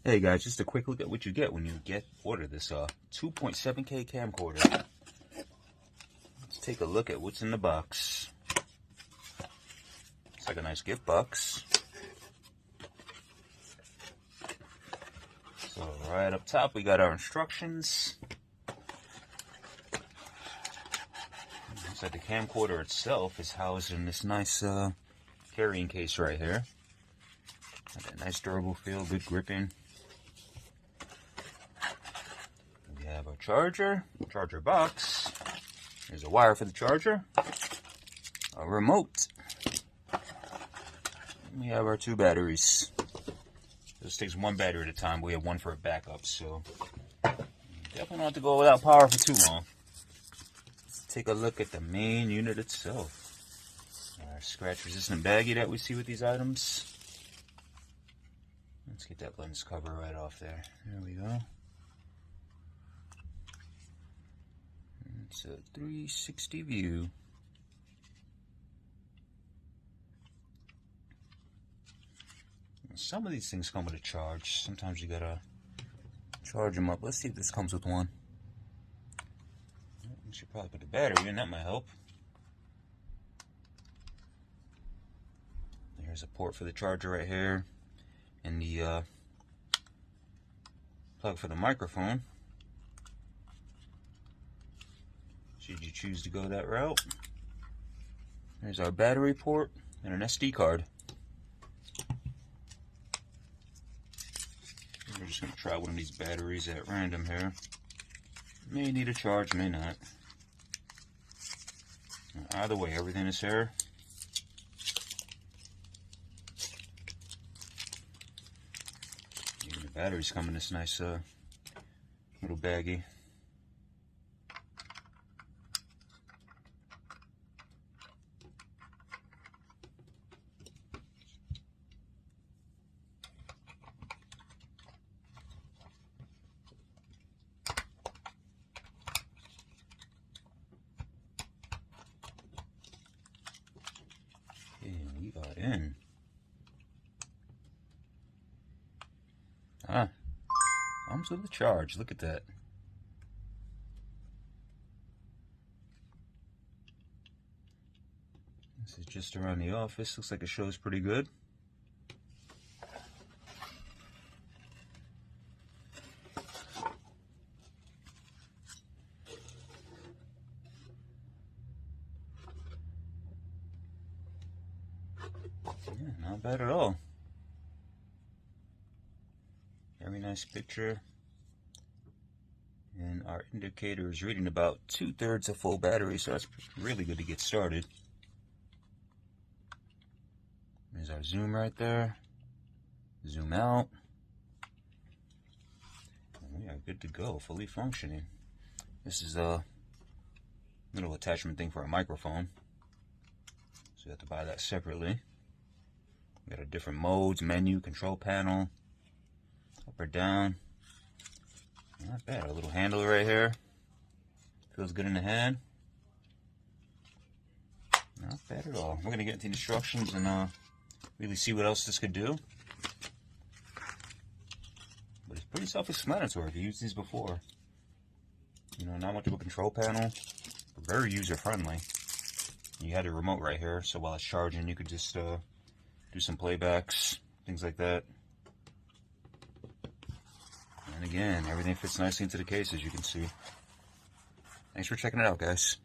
Hey guys, just a quick look at what you get when you order this 2.7K camcorder. Let's take a look at what's in the box. It's like a nice gift box. So right up top we got our instructions. Looks like the camcorder itself is housed in this nice carrying case right here. Got that nice durable feel, good gripping. We have our charger box. There's a wire for the charger, a remote. And we have our two batteries. This takes one battery at a time. We have one for a backup, so definitely don't have to go without power for too long. Let's take a look at the main unit itself. Our scratch-resistant baggie that we see with these items. Let's get that lens cover right off there. There we go. It's a 360 view. Some of these things come with a charge. Sometimes you gotta charge them up. Let's see if this comes with one. We should probably put the battery in. That might help. There's a port for the charger right here. And the plug for the microphone, should you choose to go that route. There's our battery port and an SD card. We're just going to try one of these batteries at random here. May need a charge, may not. Either way, everything is here. Even the batteries come in this nice little baggie. And we got in. Comes with a charge. Look at that. This is just around the office. Looks like it shows pretty good. Yeah, not bad at all. Very nice picture. And our indicator is reading about 2/3 of full battery, so that's really good to get started. There's our zoom right there. Zoom out. And we are good to go, fully functioning. This is a little attachment thing for a microphone, so you have to buy that separately. We got our different modes, menu, control panel, up or down. Not bad. Our little handle right here. Feels good in the hand. Not bad at all. We're going to get into the instructions and really see what else this could do. But it's pretty self-explanatory. I've used these before. You know, not much of a control panel, but very user-friendly. You had a remote right here, so while it's charging, you could just do some playbacks, things like that. And again, everything fits nicely into the case, as you can see. Thanks for checking it out, guys.